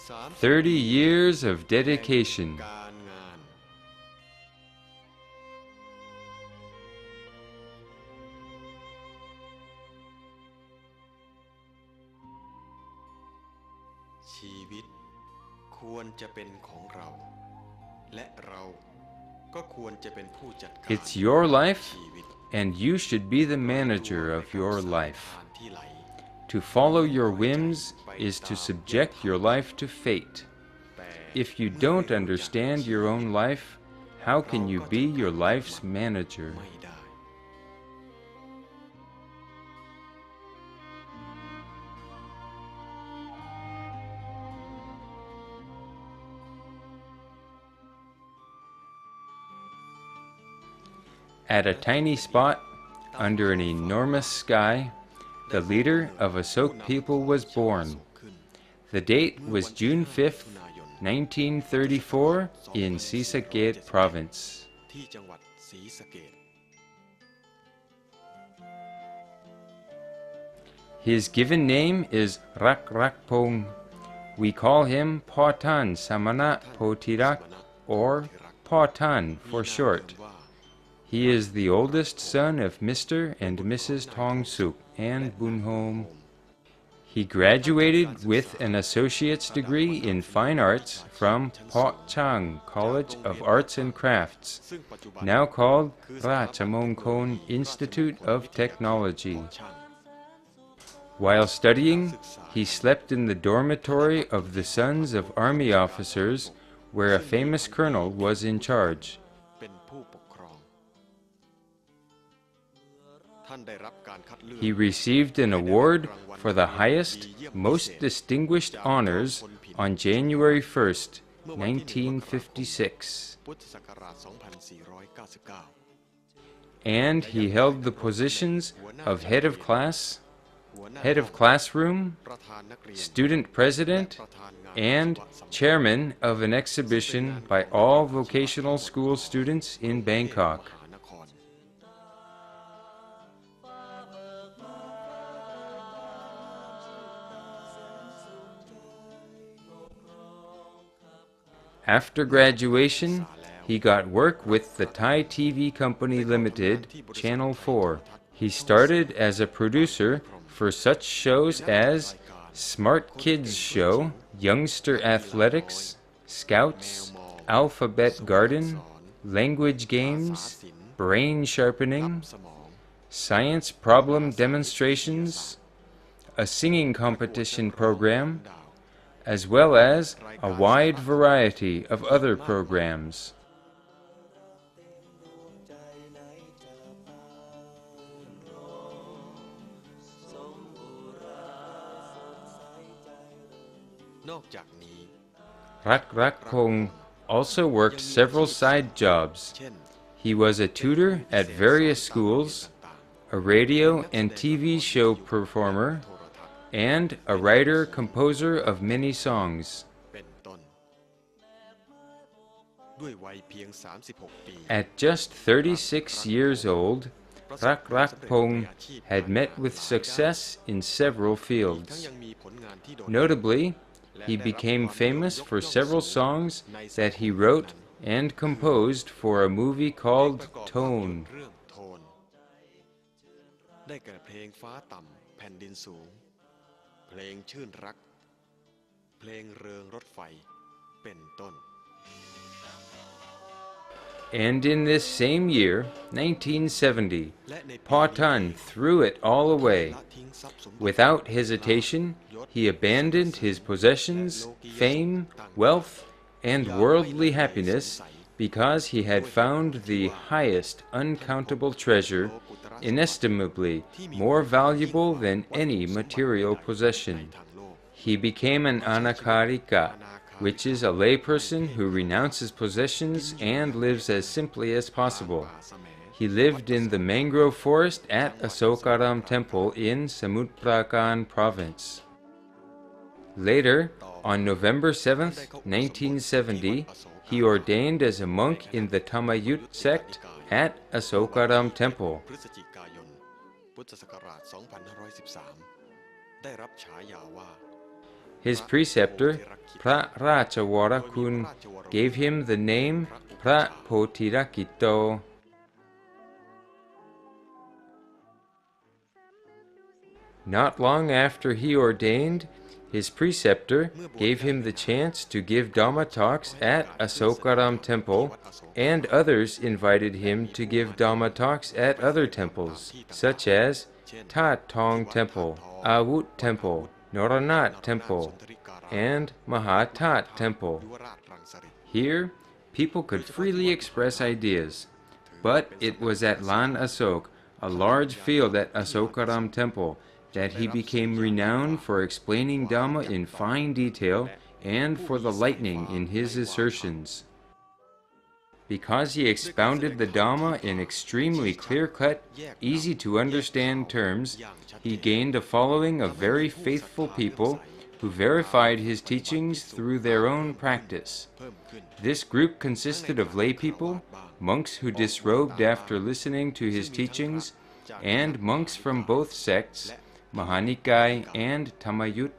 30 years of dedication. การงานชีวิตควรจะเป็นของเราและเราก็ควรจะเป็นผู้จัดการ It's your life, and you should be the manager of your life. To follow your whims is to subject your life to fate. If you don't understand your own life, how can you be your life's manager? At a tiny spot under an enormous sky, the leader of Asok people was born. The date was June 5th, 1934, in Sisagate province. ที่จังหวัดศรีสะเกษ His given name is Rak Rakpong. We call him Pautan Samana Potirak, or Pautan for short. He is the oldest son of Mr. and Mrs. Tong Suk and Bunhom. He graduated with an associate's degree in fine arts from Pot Chang College of Arts and Crafts, now called Ratchamongkon Institute of Technology. While studying, he slept in the dormitory of the sons of army officers, where a famous colonel was in charge. He received an award for the highest, most distinguished honors on January 1st, 1956. And he held the positions of head of class, head of classroom, student president, and chairman of an exhibition by all vocational school students in Bangkok. After graduation, he got work with the Thai TV Company Limited, Channel 4. He started as a producer for such shows as Smart Kids Show, Youngster Athletics, Scouts, Alphabet Garden, Language Games, Brain Sharpening, Science Problem Demonstrations, a singing competition program, as well as a wide variety of other programs. Rak Rakpong also worked several side jobs. He was a tutor at various schools, a radio and TV show performer, and a writer-composer of many songs. At just 36 years old, Rak Rakpong had met with success in several fields. Notably, he became famous for several songs that he wrote and composed for a movie called Tone. ได้แก่เพลงฟ้าต่ำแผ่นดินสูงเพลงชื่นรักเพลงเริงรถไฟเป็นต้น And in this same year, 1970, Pautan threw it all away. Without hesitation, he abandoned his possessions, fame, wealth, and worldly happiness because he had found the highest uncountable treasure, inestimably more valuable than any material possession. He became an anakarika, which is a layperson who renounces possessions and lives as simply as possible. He lived in the mangrove forest at Asokaram Temple in Samut Prakan province. Later, on November 7th, 1970, he ordained as a monk in the Tamayut sect at Asokaram Temple. His preceptor, Phra Rachavarakun, gave him the name Phra Pothirakitto. Not long after he ordained, his preceptor gave him the chance to give Dhamma talks at Asokaram Temple, and others invited him to give Dhamma talks at other temples, such as Tat Tong Temple, Awut Temple, Noranat Temple, and Mahatat Temple. Here, people could freely express ideas, but it was at Lan Asok, a large field at Asokaram Temple, that he became renowned for explaining Dhamma in fine detail and for the lightning in his assertions. Because he expounded the Dhamma in extremely clear-cut, easy-to-understand terms, he gained a following of very faithful people who verified his teachings through their own practice. This group consisted of lay people, monks who disrobed after listening to his teachings, and monks from both sects, Mahanikai and Tamayut.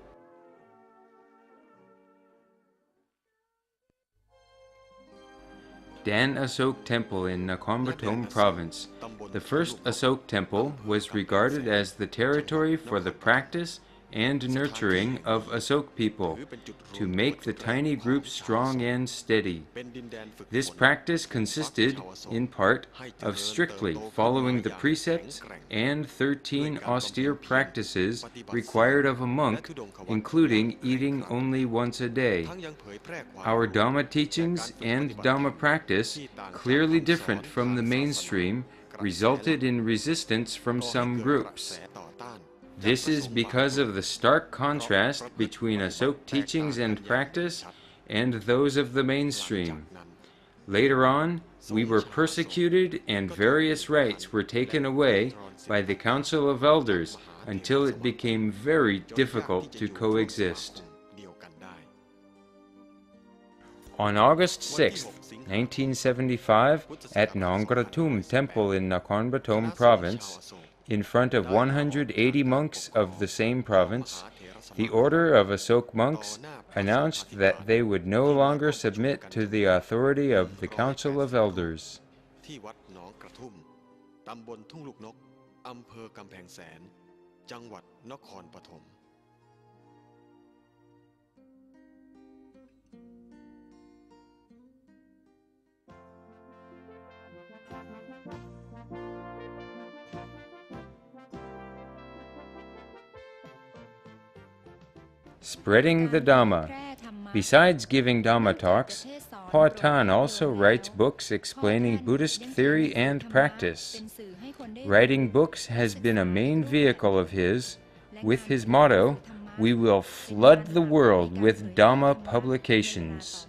Dan Asok Temple in Nakhon Pathom Province. The first Asok Temple was regarded as the territory for the practice and nurturing of Asok people, to make the tiny group strong and steady. This practice consisted, in part, of strictly following the precepts and 13 austere practices required of a monk, including eating only once a day. Our Dhamma teachings and Dhamma practice, clearly different from the mainstream, resulted in resistance from some groups. This is because of the stark contrast between Asok teachings and practice and those of the mainstream. Later on, we were persecuted and various rights were taken away by the Council of Elders until it became very difficult to coexist. On August 6, 1975, at Nongkratum Temple in Nakhon Pathom Province, in front of 180 monks of the same province, the Order of Asok monks announced that they would no longer submit to the authority of the Council of Elders. Spreading the Dhamma. Besides giving Dhamma talks, Pa Tan also writes books explaining Buddhist theory and practice. Writing books has been a main vehicle of his, with his motto, "We will flood the world with Dhamma publications."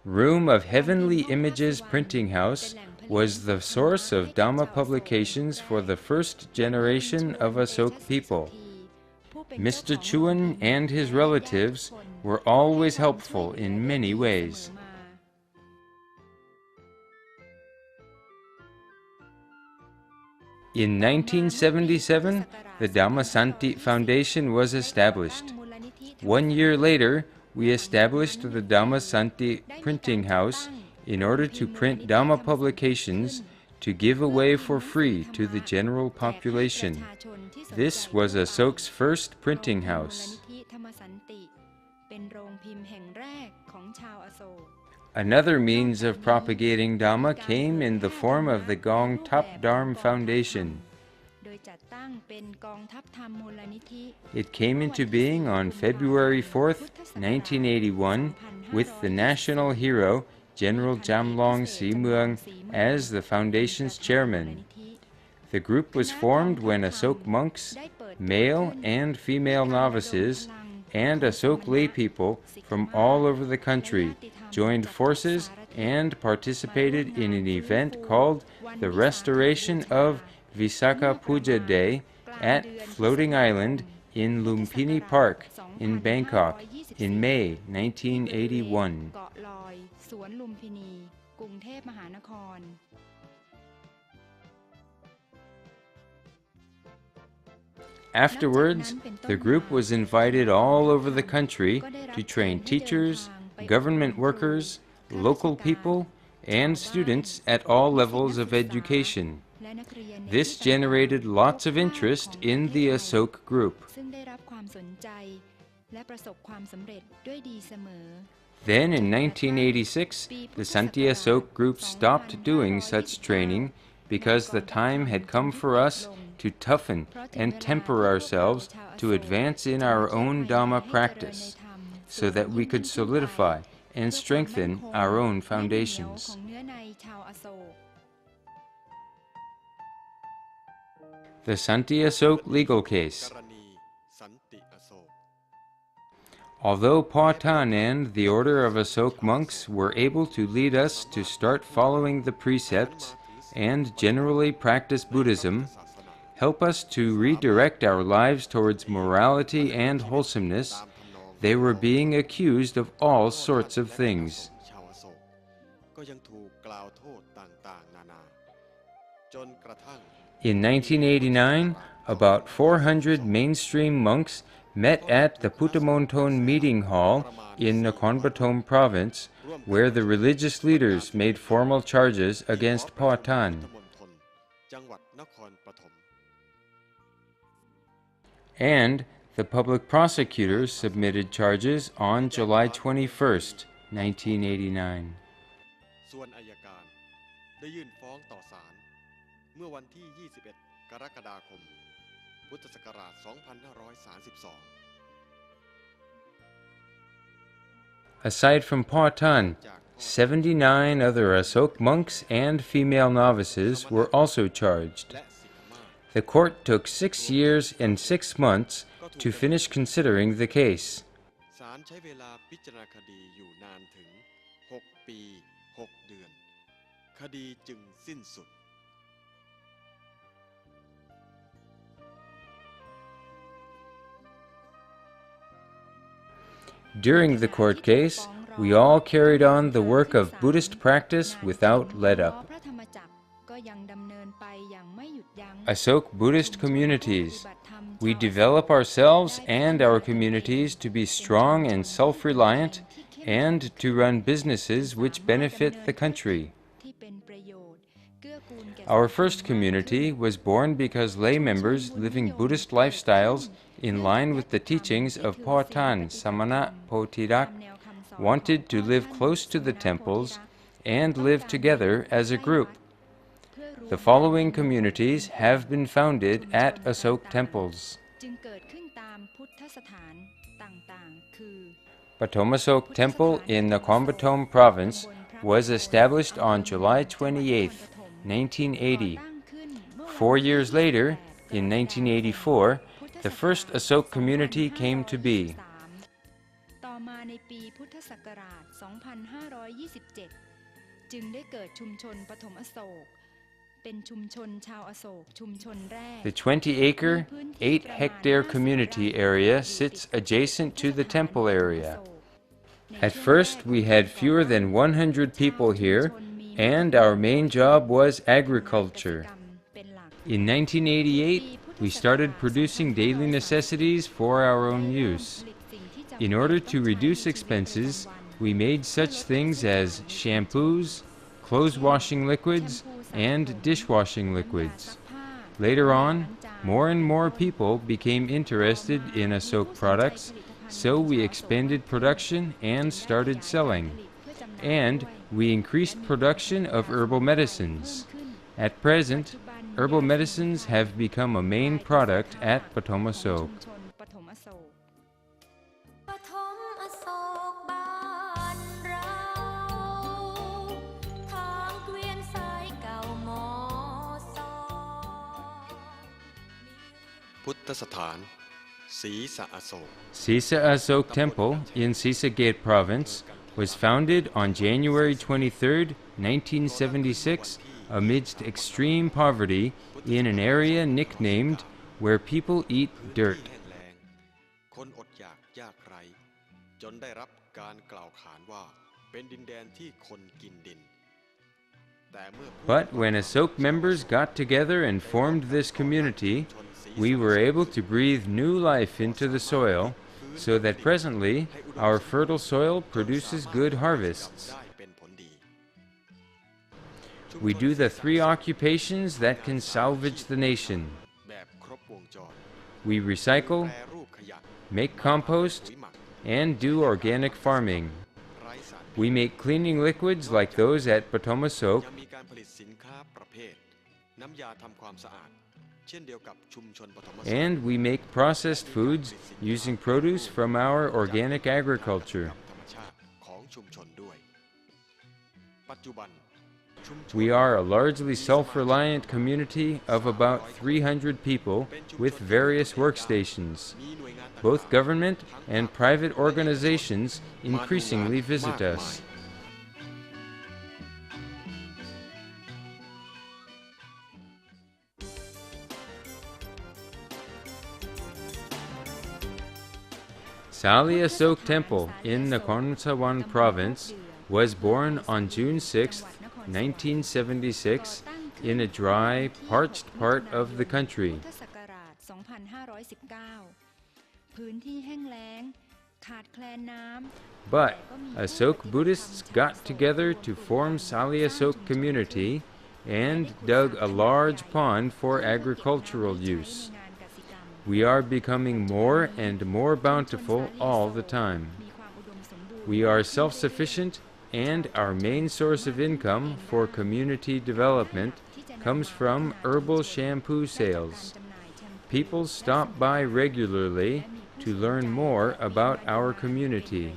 Room of Heavenly Images Printing House was the source of Dhamma publications for the first generation of Asok people. Mr. Chuan and his relatives were always helpful in many ways. In 1977, the Dhammasanti Foundation was established. 1 year later, we established the Dhammasanti Printing House in order to print Dhamma publications to give away for free to the general population. This was Asok's first printing house. Another means of propagating Dhamma came in the form of the Gong Thap Dharm Foundation. It came into being on February 4th, 1981, with the national hero, General Jamlong Simuang, as the foundation's chairman. The group was formed when Asok monks, male and female novices, and Asok laypeople from all over the country joined forces and participated in an event called the Restoration of Visakha Puja Day at Floating Island in Lumpini Park in Bangkok in May 1981. กรุงเทพมหานคร Afterwards, the group was invited all over the country to train teachers, government workers, local people, and students at all levels of education. This generated lots of interest in the Asok group. ซึ่งได้รับความสนใจและประสบความสำเร็จด้วยดีเสมอ Then in 1986, the Santi Asok group stopped doing such training because the time had come for us to toughen and temper ourselves to advance in our own Dhamma practice, so that we could solidify and strengthen our own foundations. The Santi Asok legal case. กรณีสันติอโศก Although Pa Tan and the order of Asok monks were able to lead us to start following the precepts and generally practice Buddhism, help us to redirect our lives towards morality and wholesomeness, they were being accused of all sorts of things. ชาวอโศกก็ยังถูกกล่าวโทษต่างๆนานาจนกระทั่ง In 1989, about 400 mainstream monks met at the Puttamonton Meeting Hall in Nakhon Pathom Province, where the religious leaders made formal charges against Pa Tan. จังหวัดนครปฐม And the public prosecutors submitted charges on July 21st, 1989. ส่วนอัยการได้ยื่นฟ้องต่อศาลเมื่อวันที่ 21 กรกฎาคม พุทธศักราช 2532 Aside from Pa Tan, 79 other Asok monks and female novices were also charged. และสิกขามาศ The court took 6 years and 6 months to finish considering the case. ศาลใช้เวลาพิจารณาคดีอยู่นานถึง 6 ปี 6 เดือน คดีจึงสิ้นสุด During the court case, we all carried on the work of Buddhist practice without let up. Asok Buddhist communities. We develop ourselves and our communities to be strong and self-reliant and to run businesses which benefit the country. Our first community was born because lay members living Buddhist lifestyles in line with the teachings of Pa Tan Samana Potidak wanted to live close to the temples and live together as a group. The following communities have been founded at Asok temples. Pathom Temple in Nakhon Pathom Province was established on July 28, 1980. 4 years later, in 1984, the first Asok community came to be. ต่อมาในปีพุทธศักราช 2527 จึงได้เกิดชุมชนปฐมอโศก เป็นชุมชนชาวอโศกชุมชนแรก The 20-acre, 8-hectare community area sits adjacent to the temple area. At first, we had fewer than 100 people here, and our main job was agriculture. In 1988, we started producing daily necessities for our own use. In order to reduce expenses, we made such things as shampoos, clothes-washing liquids, and dishwashing liquids. Later on, more and more people became interested in Asok products, so we expanded production and started selling. And we increased production of herbal medicines. At present, herbal medicines have become a main product at Pathom Asok. ปฐมอโศกบ้านเราทางเกวียนสายเก่าหมอซอ พุทธสถานศรีสะอโศก Sisa Asok Temple in Sisagate Province was founded on January 23, 1976, amidst extreme poverty in an area nicknamed where people eat dirt. แห้งแล้งคนอดอยากยากไร้จนได้รับการกล่าวขานว่าเป็นดินแดนที่คนกินดิน But when Asok members got together and formed this community, we were able to breathe new life into the soil, so that presently our fertile soil produces good harvests. We do the 3 occupations that can salvage the nation. We recycle, make compost, and do organic farming. We make cleaning liquids like those at Potomac, and we make processed foods using produce from our organic agriculture. We are a largely self-reliant community of about 300 people with various workstations. Both government and private organizations increasingly visit us. Sali Asok Temple in Nakhon Sawan Province was born on June 6, 1976, in a dry, parched part of the country. พุทธศักราช 2519 พื้นที่แห้งแล้งขาดแคลนน้ำ But Asok Buddhists got together to form Sali Asok community and dug a large pond for agricultural use. We are becoming more and more bountiful all the time. We are self-sufficient, and our main source of income for community development comes from herbal shampoo sales. People stop by regularly to learn more about our community.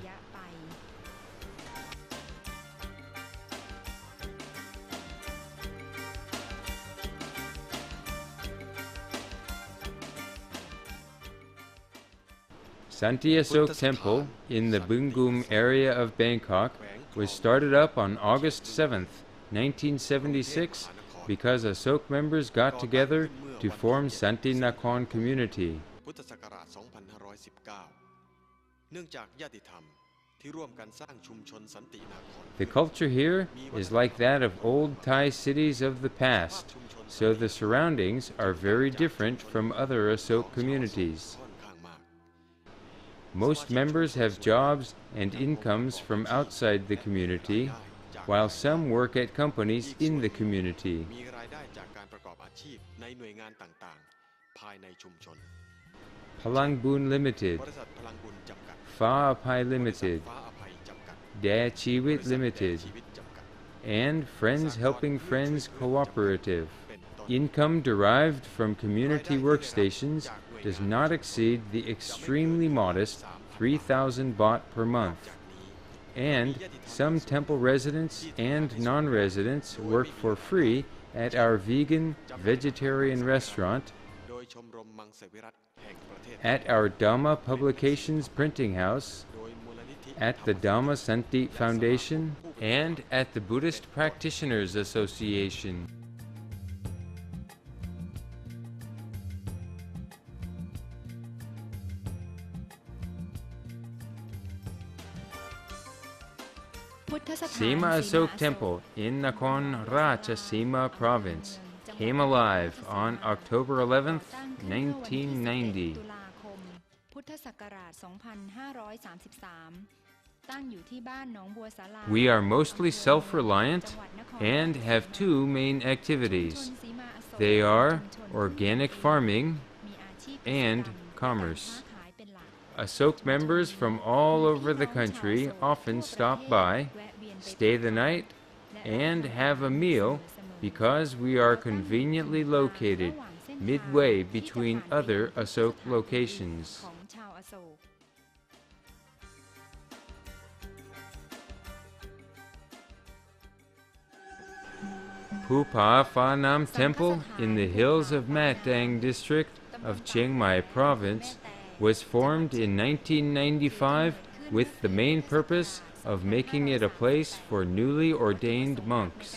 Santi Asok Temple in the Bungum area of Bangkok was started up on August 7th, 1976, because Asok members got together to form Santi Nakhon community. พุทธศักราช 2519 เนื่องจากญาติธรรมที่ร่วมกันสร้างชุมชนสันตินาคร The culture here is like that of old Thai cities of the past, so the surroundings are very different from other Asok communities. Most members have jobs and incomes from outside the community, while some work at companies in the community. มีรายได้จากการประกอบอาชีพในหน่วยงานต่างๆภายในชุมชน Palang Boon Limited, บริษัทพลังบุญจำกัด Fa Apai Limited, ฟ้าอภัยจำกัด Da Chiwit Limited, ชีวิตจำกัด and Friends Helping Friends Cooperative. Income derived from community workstations does not exceed the extremely modest 3,000 baht per month. And some temple residents and non-residents work for free at our vegan-vegetarian restaurant, โดยชมรมมังสวิรัติแห่งประเทศ at our Dhamma Publications printing house, โดยมูลนิธิ at the Dhamma Santi Foundation, and at the Buddhist Practitioners Association. Sima Asok Temple in Nakhon Ratchasima Province came alive on October 11th, 1990. ตุลาคมพุทธศักราช 2533 ตั้งอยู่ที่บ้านหนองบัวสารา We are mostly self-reliant and have 2 main activities. They are organic farming and commerce. Asok members from all over the country often stop by, stay the night, and have a meal because we are conveniently located midway between other Asok locations. ของชาวอโศก Pupa Phanam Temple in the hills of Matang district of Chiang Mai province was formed in 1995 with the main purpose of making it a place for newly ordained monks.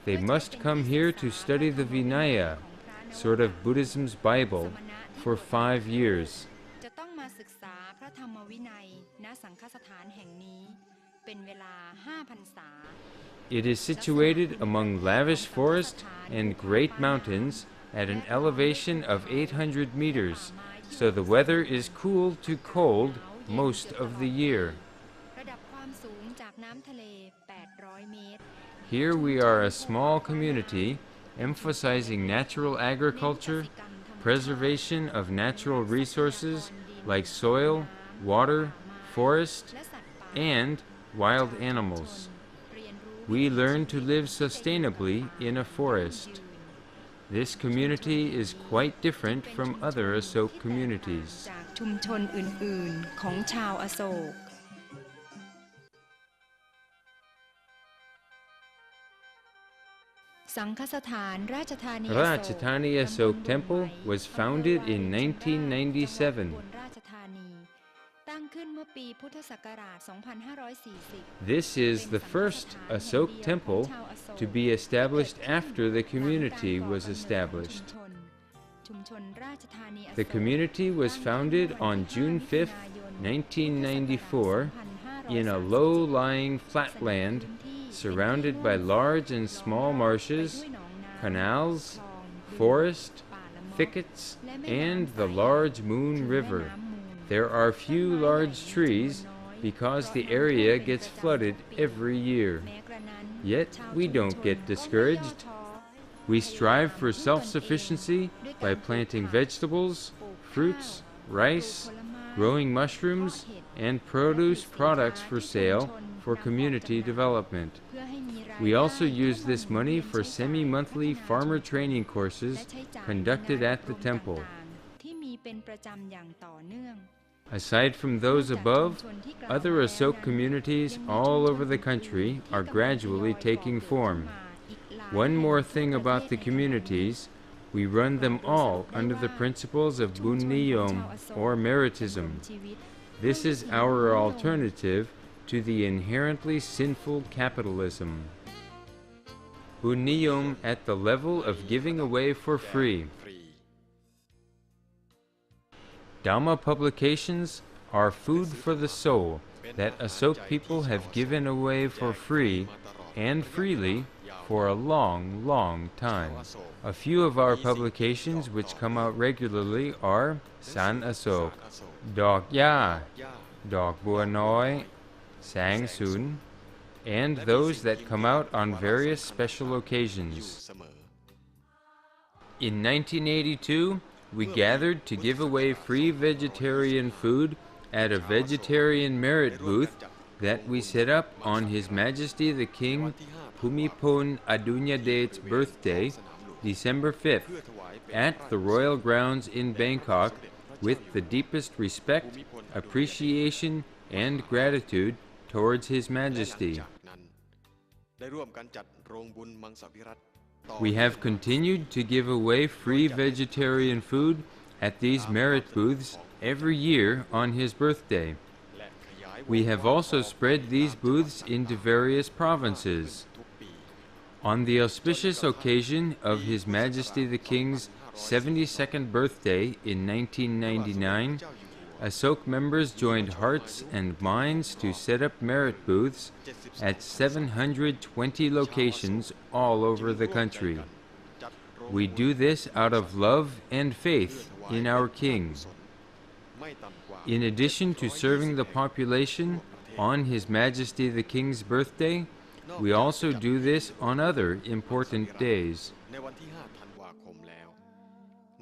They must come here to study the Vinaya, sort of Buddhism's Bible, for 5 years. จะต้องมาศึกษาพระธรรมวินัยณสังฆสถานแห่งนี้เป็นเวลา 5 พรรษา It is situated among lavish forest and great mountains at an elevation of 800 meters, so the weather is cool to cold most of the year. ระดับความสูงจากน้ำทะเล 800 เมตร Here we are a small community emphasizing natural agriculture, preservation of natural resources like soil, water, forest, and wild animals. We learn to live sustainably in a forest. This community is quite different from other Asok communities. จากชุมชนอื่นๆของชาวอโศก สังฆสถานราชธานีอโศก Rajthani Asok Temple was founded in 1997. ราชธานีตั้งขึ้นเมื่อปีพุทธศักราช 2540 This is the first Asok temple to be established after the community was established. ชุมชนราชธานีอโศก The community was founded on June 5, 1994, in a low-lying flatland surrounded by large and small marshes, canals, forest, thickets, and the large Moon River. There are few large trees because the area gets flooded every year. Yet we don't get discouraged. We strive for self-sufficiency by planting vegetables, fruits, rice, growing mushrooms, and produce products for sale for community development. We also use this money for semi-monthly farmer training courses conducted at the temple. ที่มีเป็นประจำอย่างต่อเนื่อง Aside from those above, other Asok communities all over the country are gradually taking form. One more thing about the communities, we run them all under the principles of Bunniyom or Meritism. This is our alternative to the inherently sinful capitalism. Bunniyom at the level of giving away for free. Dhamma publications are food for the soul that Asok people have given away for free and freely for a long, long time. A few of our publications which come out regularly are San Asok, Dok Ya, Dok Bua Noi, Sang Sun, and those that come out on various special occasions. In 1982, we gathered to give away free vegetarian food at a vegetarian merit booth that we set up on His Majesty the King Bhumibol Adulyadej's birthday, December 5th, at the Royal Grounds in Bangkok, with the deepest respect, appreciation, and gratitude towards His Majesty. We have continued to give away free vegetarian food at these merit booths every year on his birthday. We have also spread these booths into various provinces. On the auspicious occasion of His Majesty the King's 72nd birthday in 1999, Asok members joined hearts and minds to set up merit booths at 720 locations all over the country. We do this out of love and faith in our King. In addition to serving the population on His Majesty the King's birthday, we also do this on other important days.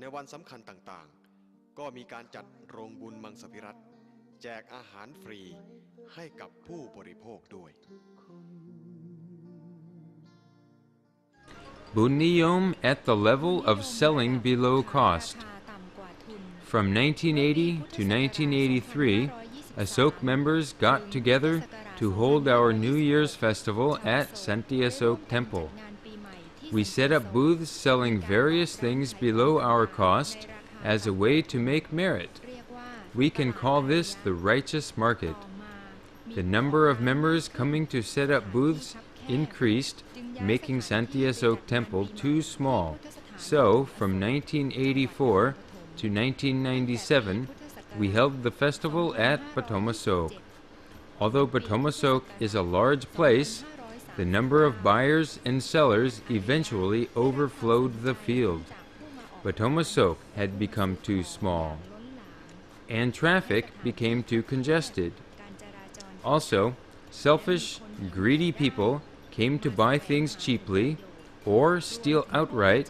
ในวันสำคัญต่างๆก็มีการจัดโรงบุญมังสวิรัติแจกอาหารฟรีให้กับผู้บริโภคด้วย Bunniyom at the level of selling below cost. From 1980 to 1983, Asok members got together to hold our New Year's festival at Santi Asok Temple. We set up booths selling various things below our cost as a way to make merit. We can call this the righteous market. The number of members coming to set up booths increased, making Santi Asok Temple too small. So, from 1984 to 1997, we held the festival at Batomasok. Although Batomasok is a large place, the number of buyers and sellers eventually overflowed the field. Batomasok had become too small, and traffic became too congested. Also, selfish, greedy people came to buy things cheaply or steal outright,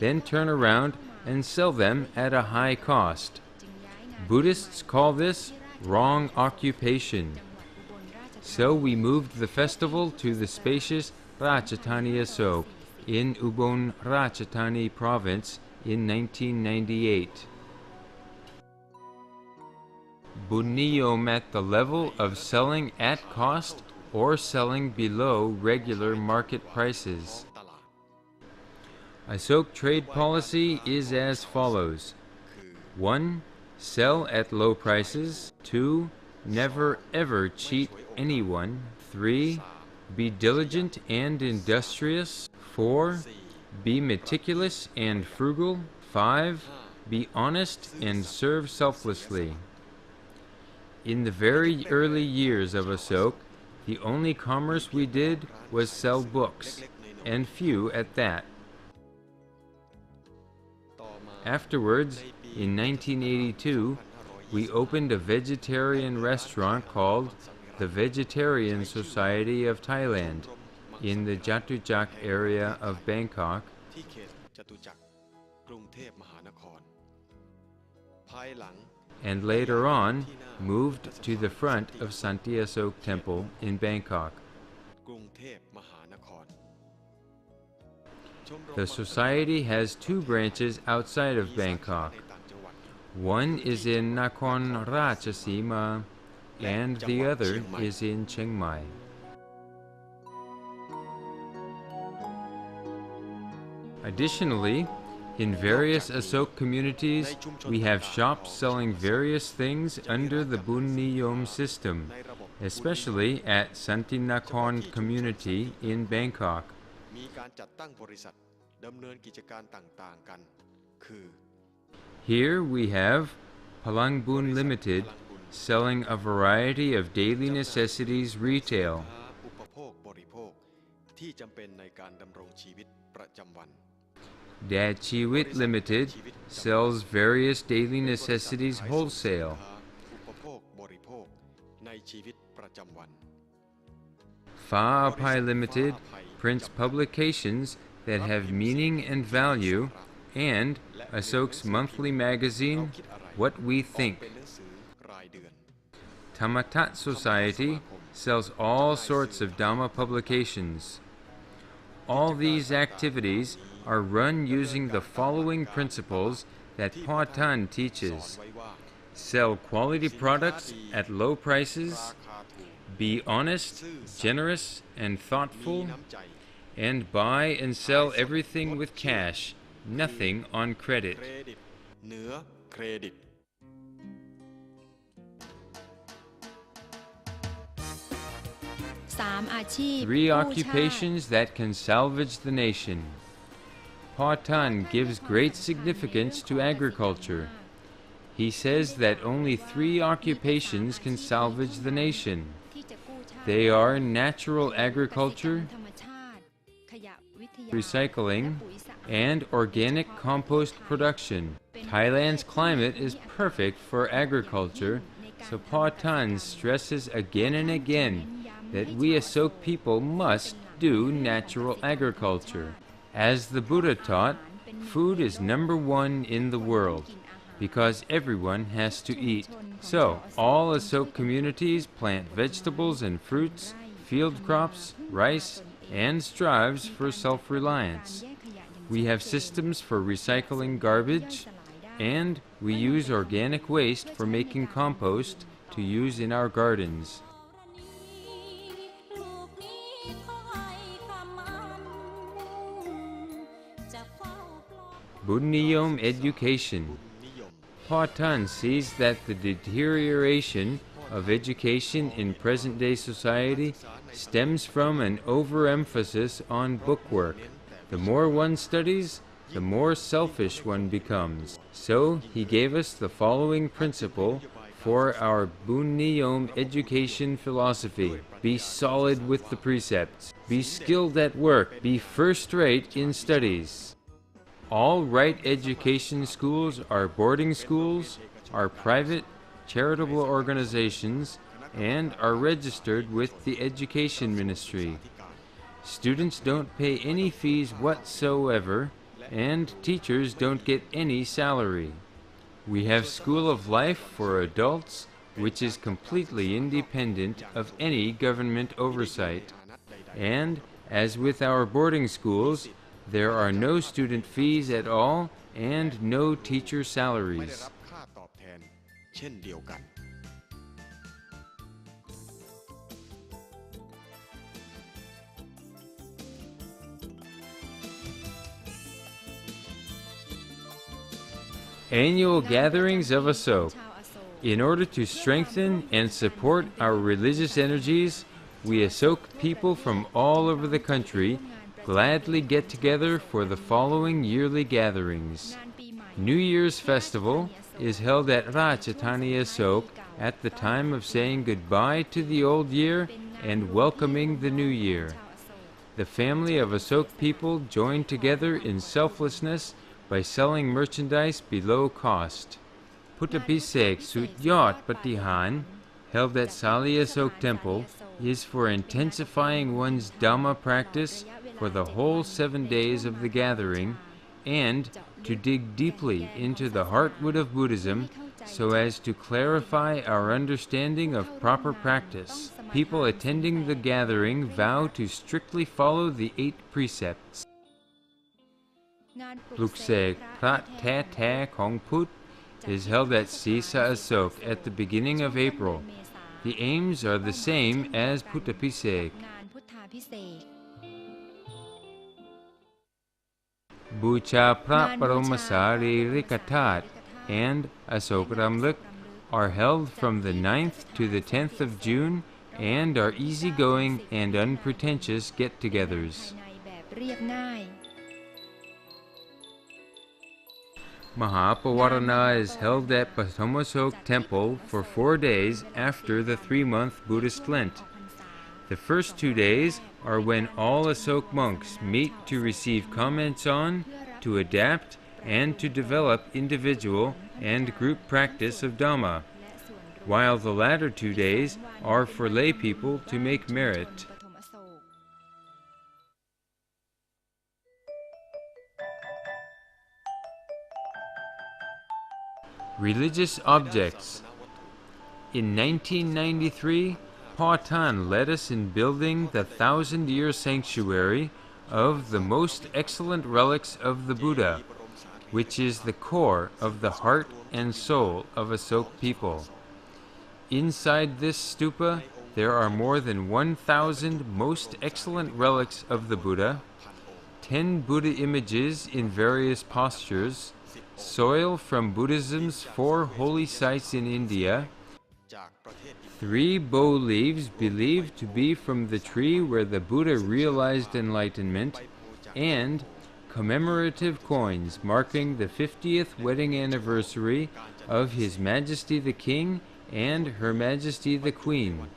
then turn around and sell them at a high cost. Buddhists call this wrong occupation. So we moved the festival to the spacious Ratchathani Asok in Ubon Ratchathani province in 1998. Bunniyom at the level of selling at cost or selling below regular market prices. Asok trade policy is as follows. 1. Sell at low prices. 2. Never ever cheat anyone. 3. Be diligent and industrious. 4. Be meticulous and frugal. 5. Be honest and serve selflessly. In the very early years of Asok, the only commerce we did was sell books, and few at that. Afterwards, in 1982, we opened a vegetarian restaurant called the Vegetarian Society of Thailand in the Jatujak area of Bangkok, ที่เขตจตุจักรกรุงเทพมหานครภายหลัง and later on moved to the front of Santi Asok Temple in Bangkok. กรุงเทพมหานคร The society has 2 branches outside of Bangkok. One is in Nakhon Ratchasima and the other is in Chiang Mai. Additionally, in various Asok communities, we have shops selling various things under the Bunniyom system, especially at Santinakhon community in Bangkok. มีการจัดตั้งบริษัทดำเนินกิจการต่างๆกันคือ Here we have Palang Bun Limited selling a variety of daily necessities retail. อุปโภคบริโภคที่จำเป็นในการดำรงชีวิตประจำวัน Dad Chiwit Limited sells various daily necessities wholesale. อุปโภคบริโภคในชีวิตประจำวัน Fa Apai Limited prints publications that have meaning and value, and Asok's monthly magazine, What We Think. เป็นหนังสือรายเดือน Tamatat Society sells all sorts of Dhamma publications. All these activities are run using the following principles that Pa Tan teaches. Sell quality products at low prices, be honest, generous, and thoughtful, and buy and sell everything with cash, nothing on credit. เครดิตเหนือเครดิต 3 อาชีพ 3 กู้ชาติ occupations that can salvage the nation. Pa Tan gives great significance to agriculture. He says that only 3 occupations can salvage the nation. ที่จะกู้ชาติ They are natural agriculture, ธรรมชาติขยะวิทยา recycling, และปุ๋ยสะอาด and organic compost production. Thailand's climate is perfect for agriculture, so Pa Tan stresses again and again that we Asok people must do natural agriculture. As the Buddha taught, food is number 1 in the world, because everyone has to eat. So, all Asok communities plant vegetables and fruits, field crops, rice, and strives for self-reliance. We have systems for recycling garbage, and we use organic waste for making compost to use in our gardens. ลูกนี้ขอให้คำมันจะเฝ้าปลอบ Bunniyom education. นิยม Pa Tan sees that the deterioration of education in present-day society stems from an overemphasis on bookwork. The more one studies, the more selfish one becomes. So he gave us the following principle for our Bunniyom education philosophy. ปรั be solid with the precepts, be skilled at work, be first-rate in studies. All right education schools are boarding schools, are private, charitable organizations, and are registered with the Education Ministry. Students don't pay any fees whatsoever, and teachers don't get any salary. We have School of Life for adults, which is completely independent of any government oversight. And, as with our boarding schools, there are no student fees at all and no teacher salaries. Annual gatherings of Asok. In order to strengthen and support our religious energies, we Asok people from all over the country gladly get together for the following yearly gatherings. New Year's Festival is held at Ratchathani Asok at the time of saying goodbye to the old year and welcoming the new year. The family of Asok people join together in selflessness by selling merchandise below cost. Puttapisek Sutyot Patihan, held at Sali Asok Temple, is for intensifying one's Dhamma practice for the whole 7 days of the gathering, and to dig deeply into the heartwood of Buddhism so as to clarify our understanding of proper practice. People attending the gathering vow to strictly follow the 8 precepts. ปลุกเสกพระแท้ๆของพุทธ is held at Sisa Asok at the beginning of April. The aims are the same as Puttapisek. Bucha Pra Paramasari Rikatat and Asok Ramluk are held from the 9th to the 10th of June and are easygoing and unpretentious get-togethers. Mahapavarana is held at Pathomasok Temple for 4 days after the 3-month Buddhist Lent. The first 2 days are when all Asok monks meet to receive comments on, to adapt, and to develop individual and group practice of Dhamma, while the latter 2 days are for lay people to make merit. Religious objects. In 1993, Pa Tan led us in building the 1,000-year sanctuary of the most excellent relics of the Buddha, which is the core of the heart and soul of Asok people. Inside this stupa, there are more than 1,000 most excellent relics of the Buddha, 10 Buddha images in various postures, soil from Buddhism's 4 holy sites in India, 3 bow leaves believed to be from the tree where the Buddha realized enlightenment, and commemorative coins marking the 50th wedding anniversary of His Majesty the King and Her Majesty the Queen.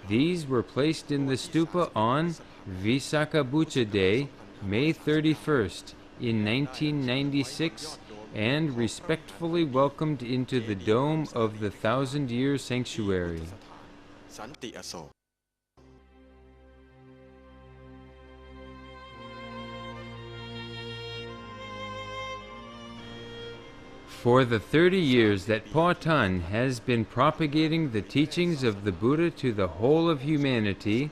These were placed in the stupa on Visakha Bucha Day, May 31st, in 1996, and respectfully welcomed into the dome of the 1,000-year sanctuary. For the 30 years that Pa Tan has been propagating the teachings of the Buddha to the whole of humanity,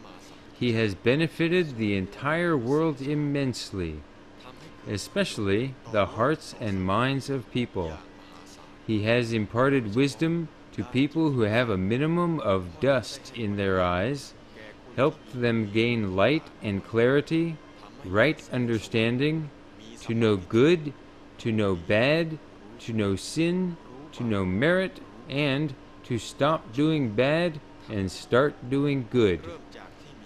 he has benefited the entire world immensely, especially the hearts and minds of people. He has imparted wisdom to people who have a minimum of dust in their eyes, helped them gain light and clarity, right understanding, to know good, to know bad, to know sin, to know merit, and to stop doing bad and start doing good.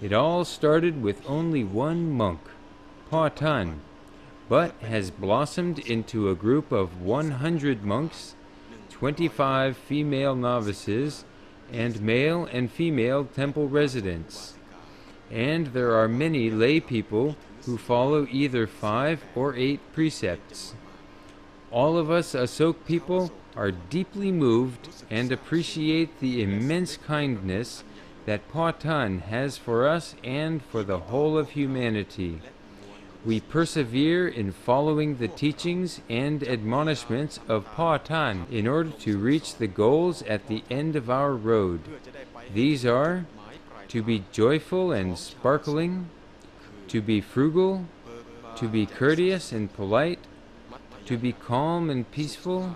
It all started with only one monk, Pa Tan, but has blossomed into a group of 100 monks, 25 female novices, and male and female temple residents. And there are many lay people who follow either 5 or 8 precepts. All of us Asok people are deeply moved and appreciate the immense kindness that Patan has for us and for the whole of humanity. We persevere in following the teachings and admonishments of Patan in order to reach the goals at the end of our road. These are to be joyful and sparkling, to be frugal, to be courteous and polite, to be calm and peaceful,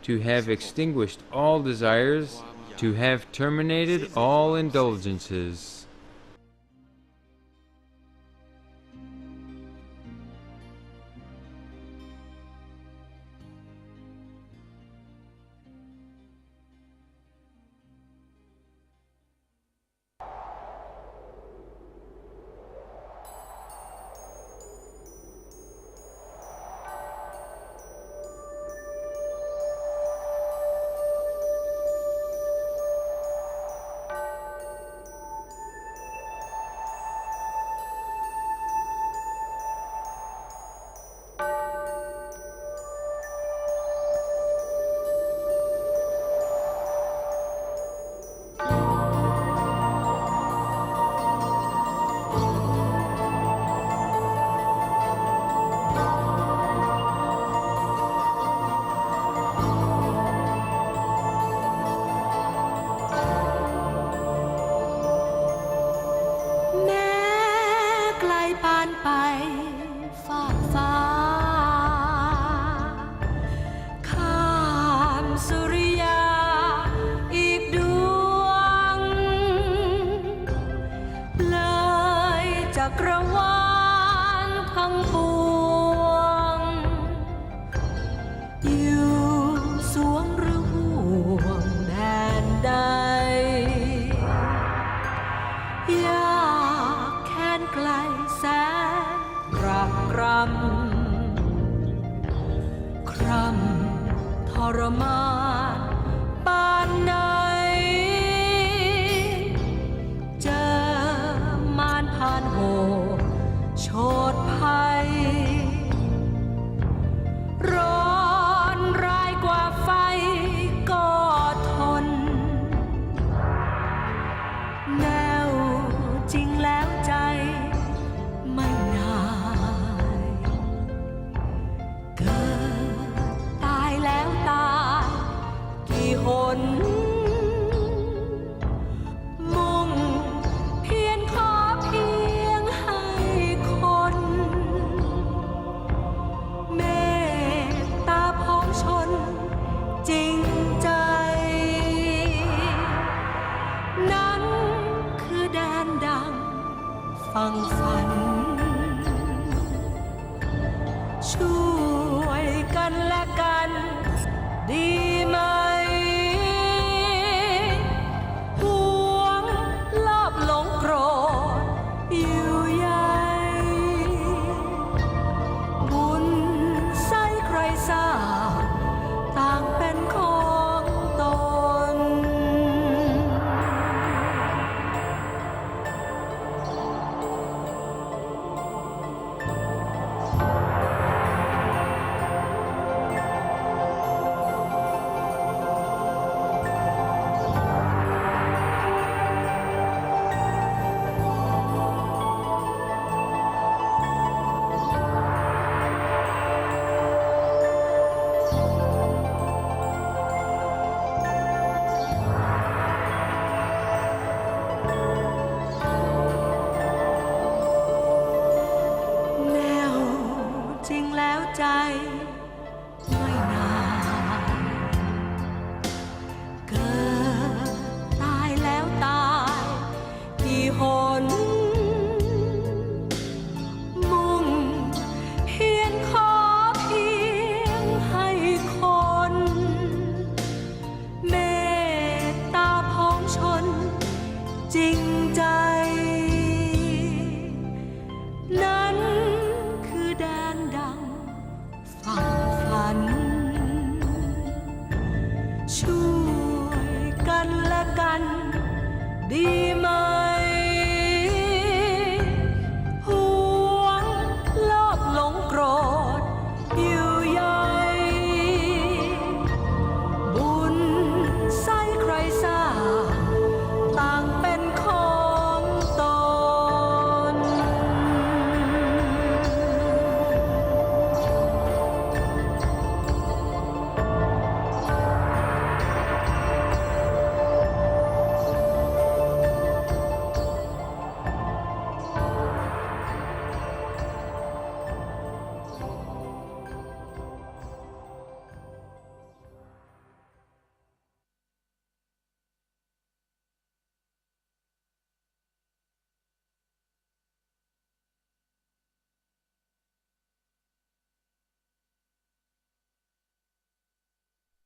to have extinguished all desires, to have terminated all indulgences.ใจ